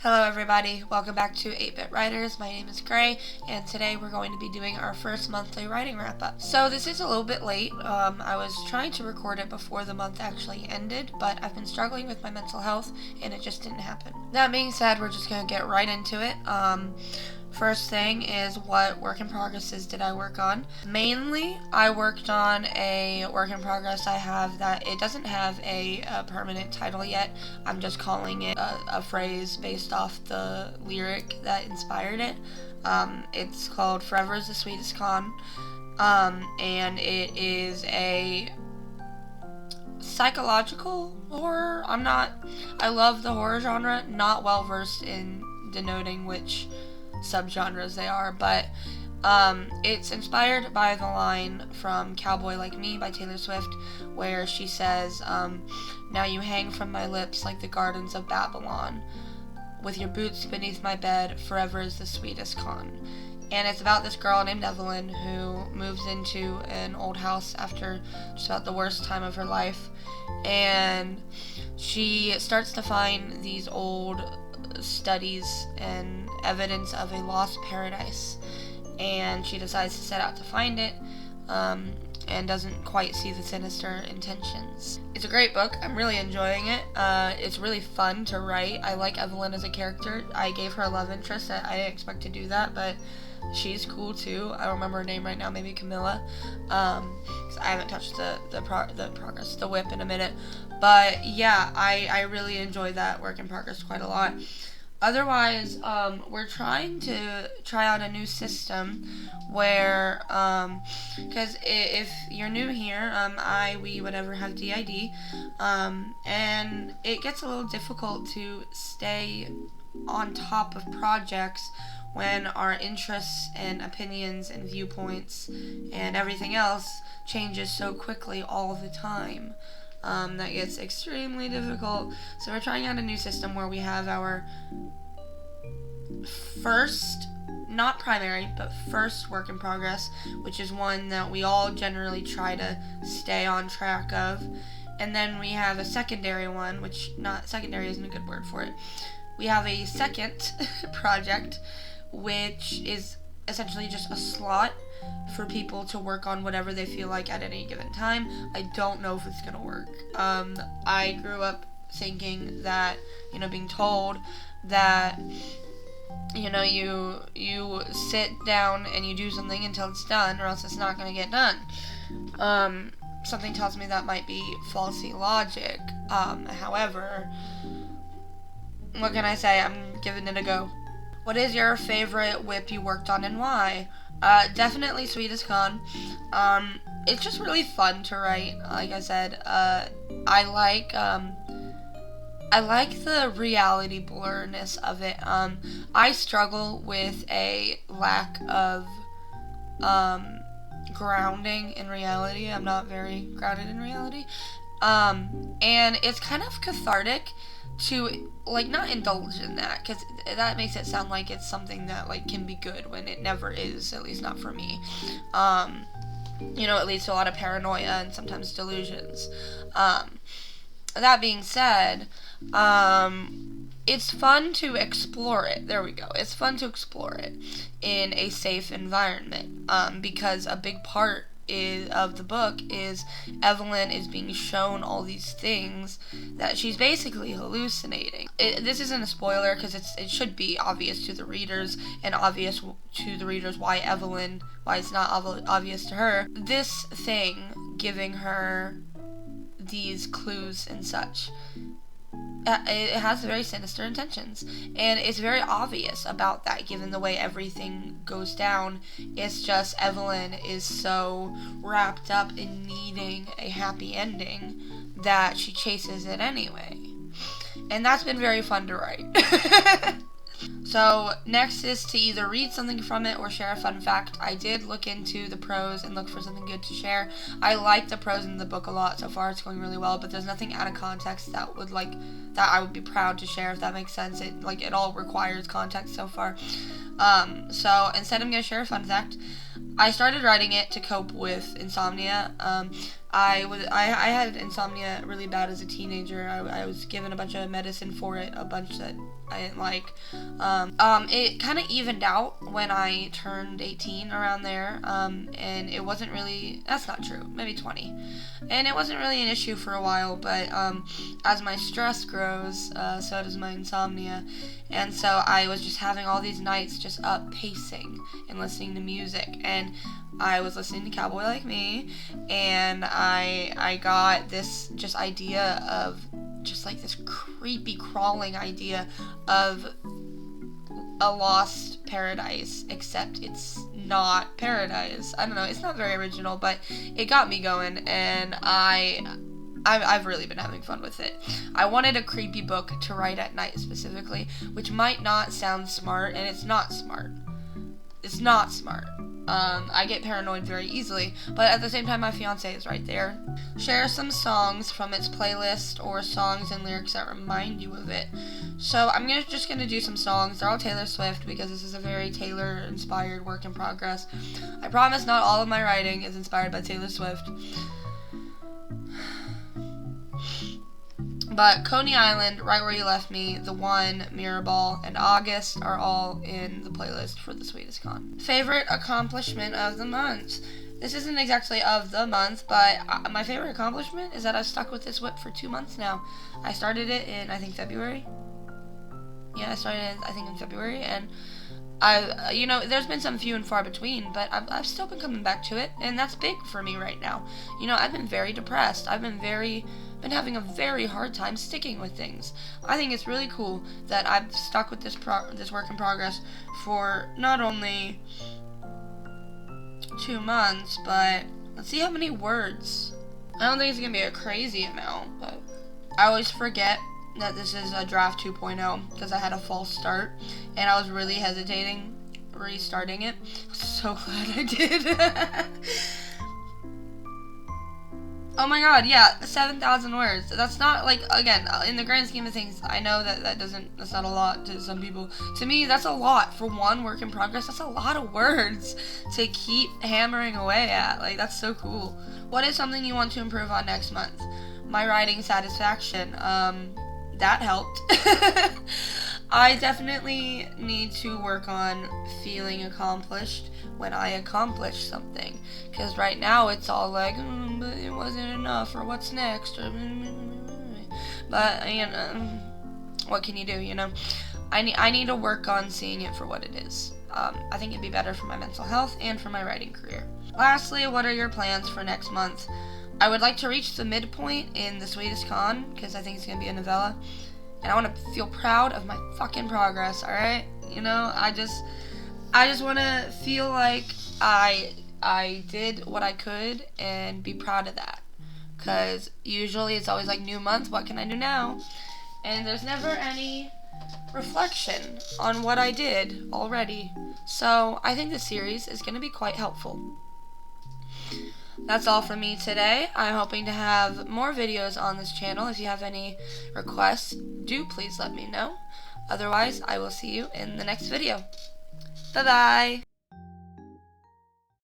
Hello everybody, welcome back to 8-Bit Writers. My name is Gray, and today we're going to be doing our first monthly writing wrap-up. So this is a little bit late. I was trying to record it before the month actually ended, but I've been struggling with my mental health, and it just didn't happen. That being said, we're just going to get right into it. First thing is, what work in progresses did I work on? Mainly, I worked on a work in progress I have that it doesn't have a permanent title yet. I'm just calling it a phrase based off the lyric that inspired it. It's called Forever is the Sweetest Con, and it is a psychological horror. I love the horror genre, not well versed in denoting which subgenres they are, but it's inspired by the line from Cowboy Like Me by Taylor Swift, where she says, now you hang from my lips like the gardens of Babylon, with your boots beneath my bed, forever is the sweetest con. And it's about this girl named Evelyn who moves into an old house after just about the worst time of her life, and she starts to find these old studies and evidence of a lost paradise, and she decides to set out to find it, and doesn't quite see the sinister intentions. It's a great book. I'm really enjoying it. It's really fun to write. I like Evelyn as a character. I gave her a love interest. I didn't expect to do that, but she's cool too. I don't remember her name right now, maybe Camilla. 'Cause I haven't touched the whip in a minute. But yeah, I really enjoy that work in progress quite a lot. Otherwise, we're trying out a new system where, because if you're new here, we, whatever, have DID, and it gets a little difficult to stay on top of projects when our interests and opinions and viewpoints and everything else changes so quickly all the time. That gets extremely difficult. So we're trying out a new system where we have our first, not primary, but first work in progress, which is one that we all generally try to stay on track of. And then we have a secondary one, which secondary isn't a good word for it. We have a second project, which is essentially just a slot for people to work on whatever they feel like at any given time. I don't know if it's gonna work. I grew up thinking that, being told that, you sit down and you do something until it's done, or else it's not gonna get done. Something tells me that might be faulty logic. However, what can I say? I'm giving it a go. What is your favorite whip you worked on and why? Definitely Sweetest Con. It's just really fun to write. Like I said, I like the reality blurriness of it. I struggle with a lack of grounding in reality. I'm not very grounded in reality. And it's kind of cathartic to, not indulge in that, because that makes it sound like it's something that, can be good when it never is, at least not for me. It leads to a lot of paranoia and sometimes delusions. That being said, it's fun to explore it. There we go. It's fun to explore it in a safe environment, because a big part of the book is Evelyn is being shown all these things that she's basically hallucinating. This isn't a spoiler, because it should be obvious to the readers, and obvious to the readers why it's not obvious to her. This thing giving her these clues and such, it has very sinister intentions, and it's very obvious about that given the way everything goes down. It's just Evelyn is so wrapped up in needing a happy ending that she chases it anyway, and that's been very fun to write. So next is to either read something from it or share a fun fact. I did look into the prose and look for something good to share. I like the prose in the book a lot so far. It's going really well, but there's nothing out of context that I would be proud to share, if that makes sense. It all requires context so far. So instead I'm going to share a fun fact. I started writing it to cope with insomnia. I had insomnia really bad as a teenager. I was given a bunch of medicine for it, a bunch that I didn't like. It kind of evened out when I turned 18, around there, and it wasn't really, that's not true, maybe 20. And it wasn't really an issue for a while, but as my stress grows, so does my insomnia. And so I was just having all these nights just up pacing and listening to music, and I was listening to Cowboy Like Me, and I got this just idea of just like this creepy crawling idea of a lost paradise, except it's not paradise. I don't know, it's not very original, but it got me going, and I've really been having fun with it. I wanted a creepy book to write at night specifically, which might not sound smart, and it's not smart. It's not smart. I get paranoid very easily, but at the same time, my fiance is right there. Share some songs from its playlist or songs and lyrics that remind you of it. So I'm just gonna do some songs. They're all Taylor Swift because this is a very Taylor-inspired work in progress. I promise not all of my writing is inspired by Taylor Swift. But Coney Island, Right Where You Left Me, The One, Mirror Ball, and August are all in the playlist for the Sweetest Con. Favorite accomplishment of the month. This isn't exactly of the month, but my favorite accomplishment is that I've stuck with this whip for 2 months now. I started it in, I think, February. Yeah, I started, I think, in February, and there's been some few and far between, but I've still been coming back to it, and that's big for me right now. I've been very depressed. I've been having a very hard time sticking with things. I think it's really cool that I've stuck with this work in progress for not only 2 months, but let's see how many words. I don't think it's gonna be a crazy amount, but I always forget that this is a draft 2.0 because I had a false start and I was really hesitating restarting it. So glad I did. Oh my god, yeah, 7,000 words. That's not, like, again, in the grand scheme of things, I know that's not a lot to some people. To me, that's a lot. For one work in progress, that's a lot of words to keep hammering away at. Like, that's so cool. What is something you want to improve on next month? My writing satisfaction. That helped. I definitely need to work on feeling accomplished when I accomplish something. Because right now it's all like, but it wasn't enough, or what's next, or but, what can you do, I need to work on seeing it for what it is. I think it'd be better for my mental health and for my writing career. Lastly, what are your plans for next month? I would like to reach the midpoint in The Sweetest Con, because I think it's going to be a novella. And I want to feel proud of my fucking progress, alright? I just want to feel like I did what I could and be proud of that. Because usually it's always like, new month, what can I do now? And there's never any reflection on what I did already. So I think this series is going to be quite helpful. That's all from me today. I'm hoping to have more videos on this channel. If you have any requests, do please let me know. Otherwise, I will see you in the next video. Bye-bye!